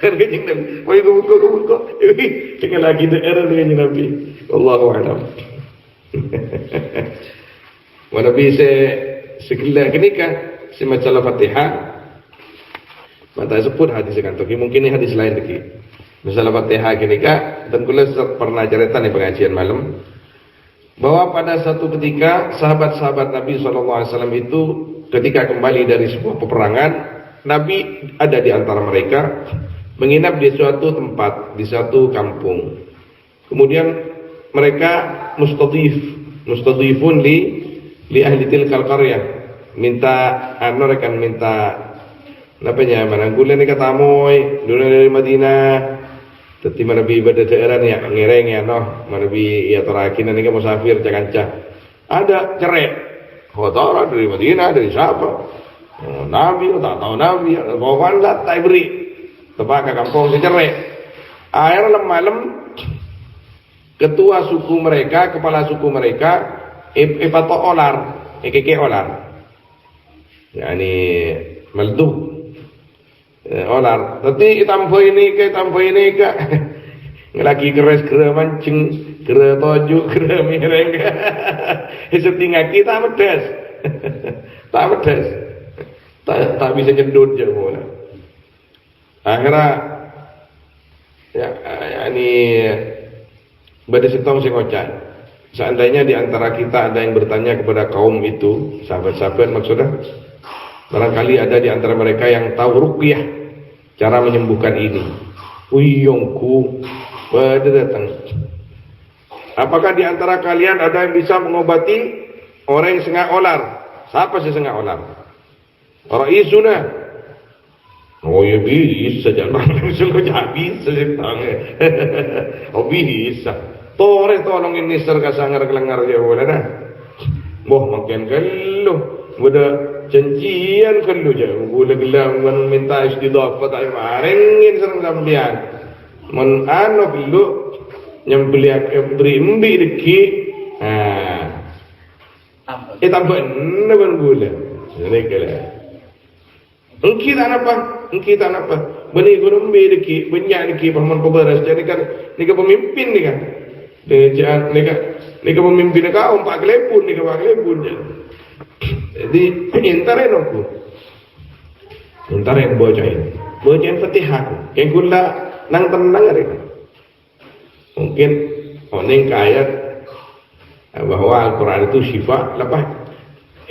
Kanjeng Nabi, woi bengkok. Tinggal lagi daerah dengan Nabi. Wallahu a'lam. Mana bisa sekilas kenikah semacam Fatihah. Mata sebut hadis kan toki, mungkin ini hadis lain lagi. Misalnya Fatihah kenikah, dan kula pernah cerita di pengajian malam bahwa pada satu ketika sahabat-sahabat Nabi SAW itu ketika kembali dari sebuah peperangan, Nabi ada di antara mereka menginap di suatu tempat, di suatu kampung. Kemudian mereka mustadifun li ahli tilkal qaryah, mereka minta napanya mananggulan ni katamoy dulu dari Madinah. Tetapi Nabi pada daerah ni ngereng ya noh, Nabi ya terakin ni kan musafir cakancah. Ada cerai, kotoran dari Madinah, dari siapa? Nabi, tak tahu Nabi, bawa lah tak beri. Tepat ke kampung cerai. Akhirnya malam ketua suku mereka, kepala suku mereka, ipato olar, keke olar. Yani melduk. Olar, tapi tambah ini ke lagi keras kera mancing, kera toju, kera mireng. Setinggal kita pedas, tak bisa nyedot je bola. Akhirnya, ya ini pada setong si kocan, Seandainya di antara kita ada yang bertanya kepada kaum itu, sahabat-sahabat maksudnya, barangkali ada di antara mereka yang tahu ruqyah, cara menyembuhkan ini. Uyongku pada datang. Apakah di antara kalian ada yang bisa mengobati orang yang sengak olar? Siapa sih sengak olar? Orang isuna. Oh ya bisa, jangan langsung aja bisa tanya. Oh bisa. Tore tolong ini serga sangar kelengar ya boleh dah. Boh makin kalau udah janjian kalau je boleh gelang minta istidah apa tak maringin serang sambian. Men anu dulu nyembeli beri deki. Tambah neban boleh. Ini kala. Engki tak apa? Beni gunung deki, banyak deki paman peberes. Jadi kan ni pemimpin ni kan. Jangan nika pemimpin kau Pak Klepun nika Pak Klepun. Jadi intaren aku. Intaren bocain Fatihah. Yang gula nang tenang hari. Mungkin oning kaya bahwa Al-Quran itu syifa lepas.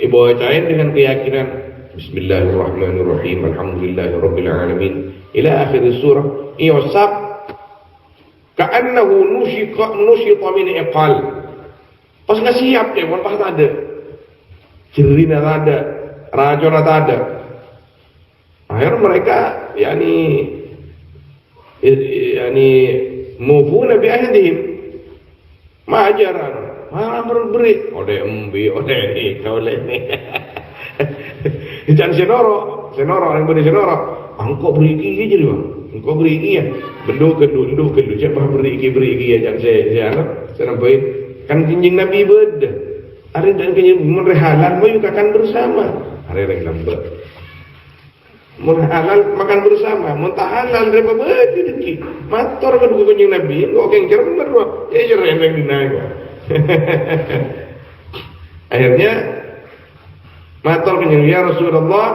Bocain dengan keyakinan Bismillahirrahmanirrahim. Alhamdulillahirabbil alamin. Ila akhir surah. Iosap ka'annahu nusyita min iqal. Pas nggak siap deh, pas tak ada. Jerina tak ada, rajona tak ada. Akhirnya mereka yani mufuna bi ahdihim. Majaran, malah berberi. Ode ini, oleh ini. Jangan senoro yang beri senoro. Angkok beri iki jadi bang. Engkau beri iki ya, benduk siapa beri iki ya, jangan saya nambahin. Kan kinjing Nabi beda. Hari dan kinjing merhalan, mau akan bersama. Hari yang lambat. Merhalan makan bersama, muntahalan berapa beda deki. Mator kedua kinjing Nabi, engkau kengcer bener loh. Ya yang dinaik. Akhirnya mator kinjing ya Rasulullah,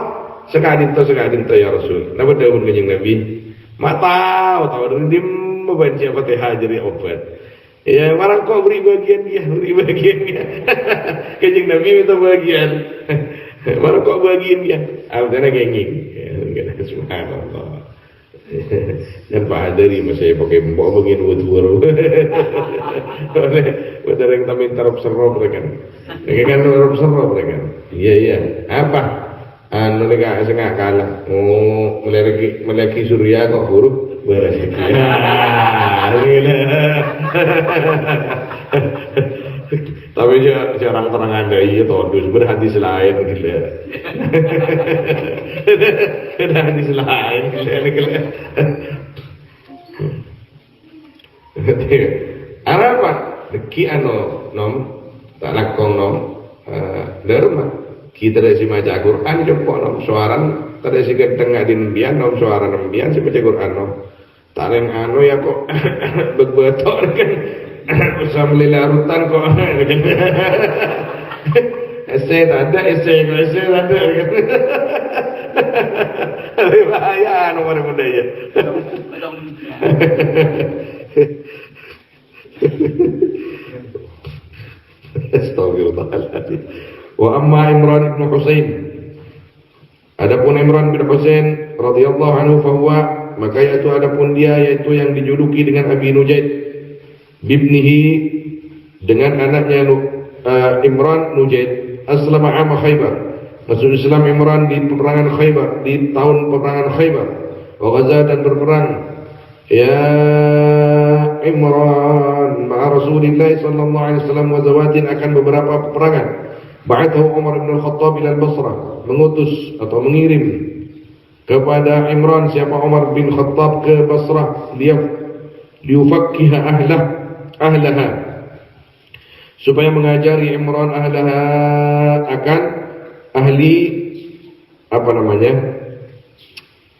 sekadinto ya Rasul. Napa dawuh kinjing Nabi? Tahu dari dia membaca Fatihah jadi obat. Ya, marang kau beri bagian dia. Kanjeng Nabi minta bagian. Marang kau bagian dia. Abdana genging. Subhanallah. Dan Pak Adari masih pakai bawa bagian wudhu. Udah yang tamin tarap serop kan. Kan tarap serop kan. Iya. Apa? Anu lega sengak kalah. Oh, meleki surya kok huruf beres. Tapi jarang terang ada iya toh, berhadis lain gitu. Ada hadis lain gitu. Apa? Deki anu nom tak lakong nom derma. Kita dari si maca Quran jempol nom suaran tadi si gedeng adin bian nom suaran nom bian si maca Quran nom tareng anu ya kok bebetok kan usah melila rutan kok ese ada kan bahaya anu mana muda ya Astagfirullahaladzim. Wa amma Imran bin Husain. Adapun Imran bin Husain radhiyallahu anhu fahuwa, maka yaitu adapun dia yaitu yang dijuluki dengan Abi Nujaid bibnihi, dengan anaknya Imran Nujaid, aslama ama Khaybar. Masuk Islam Imran di peperangan Khaybar, di tahun peperangan Khaybar. Wa ghaza, dan berperang ya Imran ma'a Rasulillah sallallahu alaihi wasallam wa zawatin, akan beberapa peperangan. Ba'athahu Umar bin Al-Khattab ila Basrah, mengutus atau mengirim kepada Imran siapa Umar bin Khattab ke Basrah, liyufakkiha ahlaha, supaya mengajari Imran ahlaha akan ahli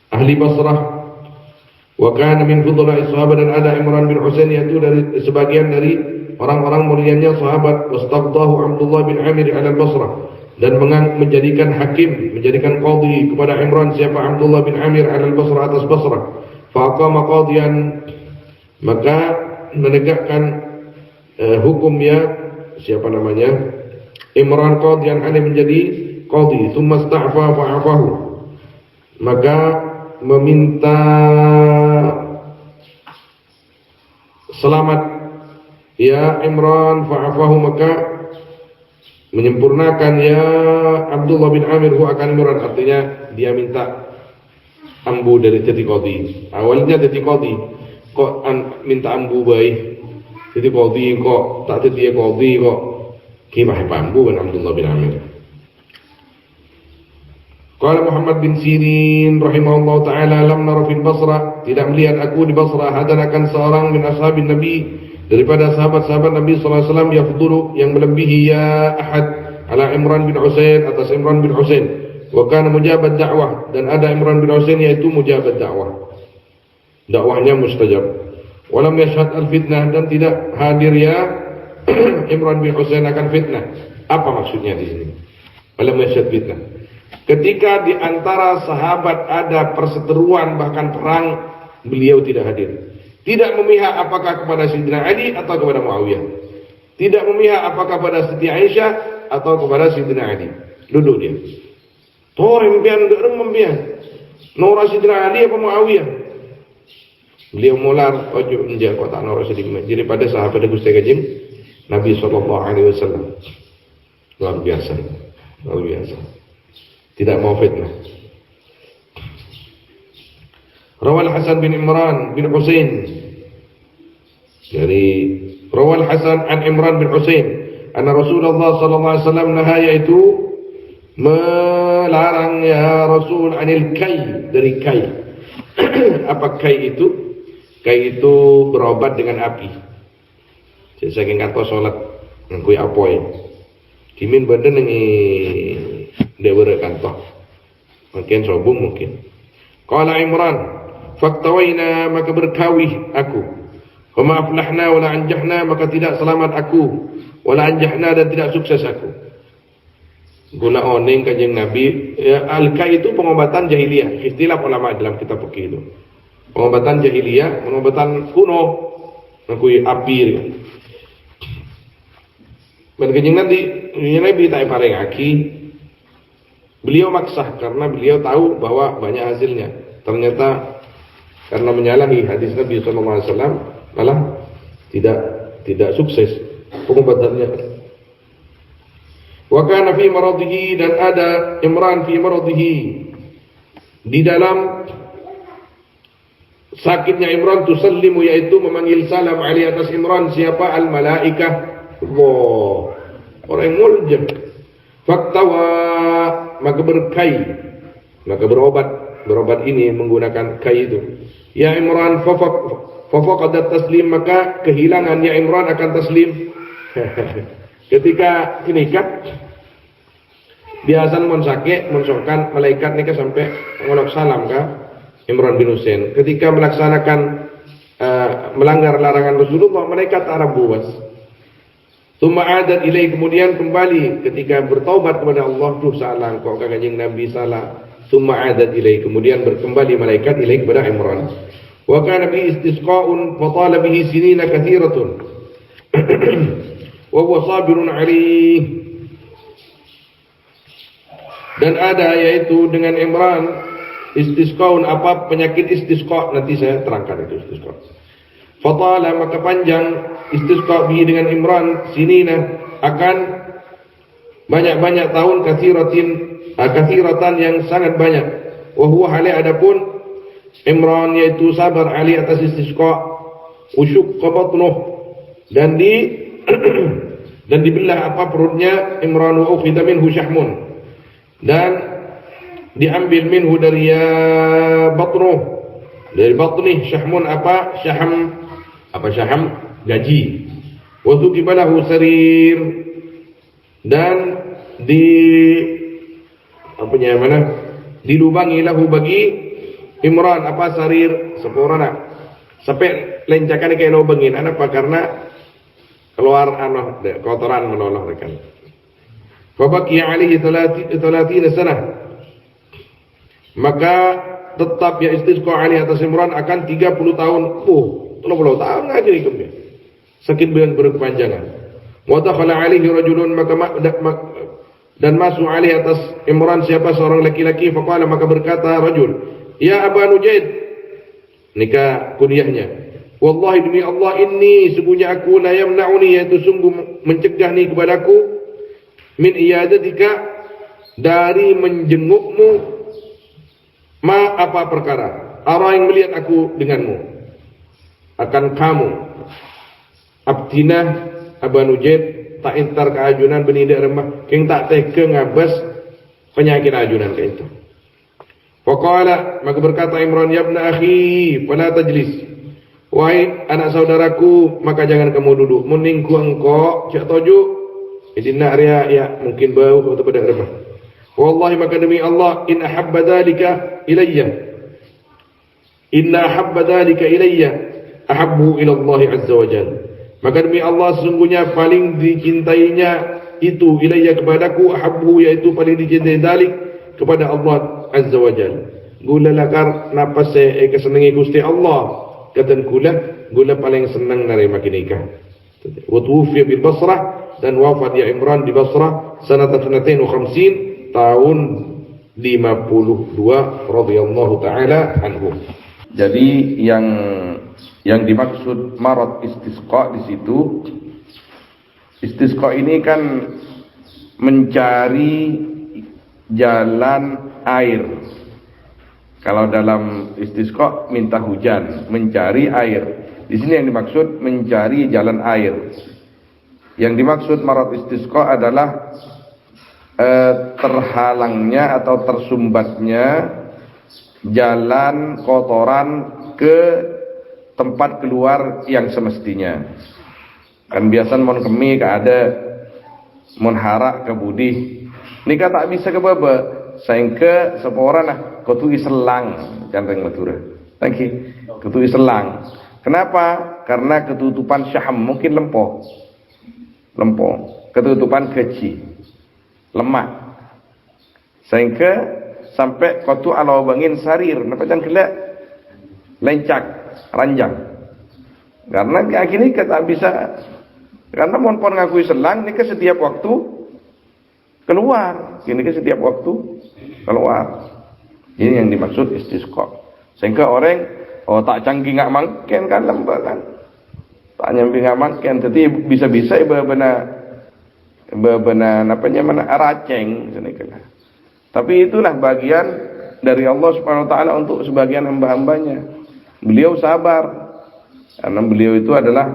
ahli Basrah. Wa kana min fudla'i sahabat, dan ada Imran bin Husain yaitu dari sebagian dari orang-orang mulianya sahabat. Wastaqdahu Abdullah bin Amir al-Basrah, dan menjadikan hakim, menjadikan qadhi kepada Imran siapa Abdullah bin Amir al-Basrah atas Basrah. Faqama qadiyan, maka menegakkan hukumnya siapa namanya? Imran qadiyan Ali menjadi qadi, tsumma sta'fa fa'afahu. Maka meminta selamat ya Imran fa'afahu, maka menyempurnakan ya Abdullah bin Amir hu akan Imran, artinya dia minta ambu dari jadi qadi. Awalnya jadi qadi kok minta ambu baik, jadi qadi kok tak jadi qadi kok gimana ambu kan Abdullah bin Amir. Qala Muhammad bin Sirin rahimahullah ta'ala, lam nara fil Basra, tidak melihat aku di Basra hadan akan seorang min ashabin Nabi, daripada sahabat-sahabat Nabi sallallahu alaihi wasallam, yafdulu yang melebihi ya ahad ala Imran bin Husain, atas Imran bin Husain, wa kana mujabat dakwah, dan ada Imran bin Husain yaitu mujabat dakwah, dakwahnya mustajab. Walam yashhad al fitnah, dan tidak hadir ya Imran bin Husain akan fitnah. Apa maksudnya di sini? Walam yashhad fitnah. Ketika di antara sahabat ada perseteruan bahkan perang, beliau tidak hadir. Tidak memihak apakah kepada Sayyidina Ali atau kepada Muawiyah. Tidak memihak apakah kepada Siti Aisyah atau kepada Sayyidina Ali. Duduk dia. Torem pian membian. Nora Sayyidina Ali apa Muawiyah? Beliau mular ojo enjak kok tak nora sedikit. Jadi pada sahabat Gusti Kanjeng Nabi sallallahu alaihi wasallam. Luar biasa. Luar biasa. Tidak mau fitnah. Rawal Hasan bin Imran bin Husain, dari Rawal Hasan an Imran bin Husain, anna Rasulullah sallallahu alaihi wasallam naha, yaitu melarang ya Rasul anil kai, dari kai. Apa kai itu? Kai itu berobat dengan api. Jadi saking kata salat ngakui apoi. Kimin badan ngi dewere kantor. Mungkin sobung mungkin. Qala Imran, faktawaina, maka berkawih aku. Wa ma aflahna wala anjahna, maka tidak selamat aku, wala anjahna, dan tidak sukses aku. Guna oning Kanjeng Nabi, ya, al-kai itu pengobatan jahiliyah. Istilah ulama dalam kitab fikih itu. Pengobatan jahiliyah, pengobatan kuno, ngakui api. Dan Kanjeng Nabi tak paling aki. Beliau maksah karena beliau tahu bahwa banyak hasilnya. Ternyata karena menyalahi hadis Nabi SAW malah tidak sukses pengobatannya. Wa kana fi maradihi, dan ada Imran fi maradihi, di dalam sakitnya Imran, tusallimu, yaitu memanggil salam ali atas Imran siapa? Al malaikah. Allah, orang yang muljam. Faktawa, maka berkai, maka berobat ini menggunakan kai itu. Ya Imran fafaqadat taslim, maka kehilangan ya Imran akan taslim. Ketika ini kan biasa mensokan malaikat nika sampai ngonok salam ka Imran bin Husain. Ketika melaksanakan melanggar larangan Rasulullah, malaikat Arab buas. Tsumma adat ilai, kemudian kembali ketika bertaubat kepada Allah, tuh salah kok Kanjeng Nabi salah. Tsumma adat ilai, kemudian berkembali malaikat ilai kepada Imran. Wa kana bi istisqa'un fa tala bihi sinina katsiratun. Wa huwa sabirun 'alaih. Dan ada yaitu dengan Imran istisqa'un, apa penyakit istisqa', nanti saya terangkan itu istisqa'. Fatala, maka panjang istisqa bihi dengan Imran sinina, akan banyak-banyak tahun, katsiratan yang sangat banyak. Wa huwa hali, adapun Imran yaitu sabar ali atas istisqa, usyuk qabatnuh, dan dibelah apa perutnya Imran, wa ukhidha minhu syahmun, dan diambil minhu dari ya batnuh, dari batnih, syahmun apa? Syaham gaji. Wa tuqibalahu sarir, dan dilubangi lahu bagi Imran apa? Sarir, seporana. Sampai lencakan kayak lubangin, apa? Karena keluar kotoran menolong rekan. Fa baqiya alaihi 30 sanah, maka tetap ya istisqa ali atas Imran akan 30 tahun. 30 tahun lagi ikutnya. Sakit berkepanjangan. Wa dakhala alaihi rajulun, dan masuk alaihi atas Imran siapa seorang laki-laki, faqala maka berkata rajul, ya Aba Nujaid, nikah kunyahnya, wallahi demi Allah, inni sungguhnya aku, la yamna'uni, yaitu sungguh mencegah ni kepadaku, min iyadatika, dari menjengukmu, ma apa perkara, ara yang melihat aku denganmu, akan kamu, abtinah Aba Nujaid, tak intar keajunan benidak remah, keng tak teka ngabas penyakit ajunan ke itu. Faqala, maka berkata Imran, ya ibna akhi, fala tajlis, wahai anak saudaraku, maka jangan kamu duduk, meningku engkau cak toju, idinna ria ya mungkin bau atau pada remah. Wallahi, maka demi Allah, in ahabba dhalika ilayya, inna ahabba dhalika ilayya ahabbu ila Allah azza wa jalla, maka demi Allah sesungguhnya paling dicintainya itu ilayya kepadaku, ahabbu yaitu paling dicintai dalik kepada Allah azza wa jalla. Gula lakar napa se kesenangi Gusti Allah, katan gula paling senang dari makin nikah. Wa tuwfiya bil Basrah, dan wafat ya Imran di Basrah sanata 52 tahun 52 radhiyallahu taala anhu. Jadi yang dimaksud marad istisqa di situ, istisqa ini kan mencari jalan air. Kalau dalam istisqa minta hujan, mencari air. Di sini yang dimaksud mencari jalan air. Yang dimaksud marad istisqa adalah terhalangnya atau tersumbatnya jalan kotoran ke tempat keluar yang semestinya. Kan biasa mon kemi ka ada, mon harak ke budi, nikah tak bisa ke baba, sehingga seorang nah ketui selang, jangan matura. Thank you. Ketui selang. Kenapa? Karena ketutupan syaham mungkin lempoh, ketutupan kecil, lemak, sehingga sampai kotu alau bangin sarir, napa jangan kelak lencak, ranjang. Karena akhirnya kita tak bisa, karena mohon ngakui selang, nikah setiap waktu keluar, ini setiap waktu keluar. Ini yang dimaksud istisqa. Sehingga orang tak canggih ngak mangken kan lembalan, tak nyambi ngak mangken, jadi bisa-bisa benar apa namanya raceng senikah. Tapi itulah bagian dari Allah Subhanahu wa taala untuk sebagian hamba-hambanya. Beliau sabar karena beliau itu adalah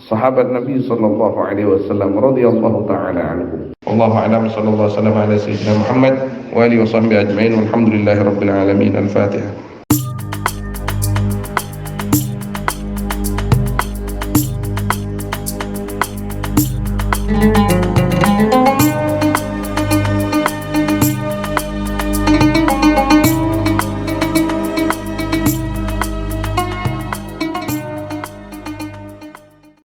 sahabat Nabi sallallahu alaihi wasallam radhiyallahu taala anhu. Wallahu a'lam, sallallahu alaihi wasallam ala sayyidina Muhammad wa alihi washabbihi ajma'in, walhamdulillahirabbil alamin. Al-Fatihah.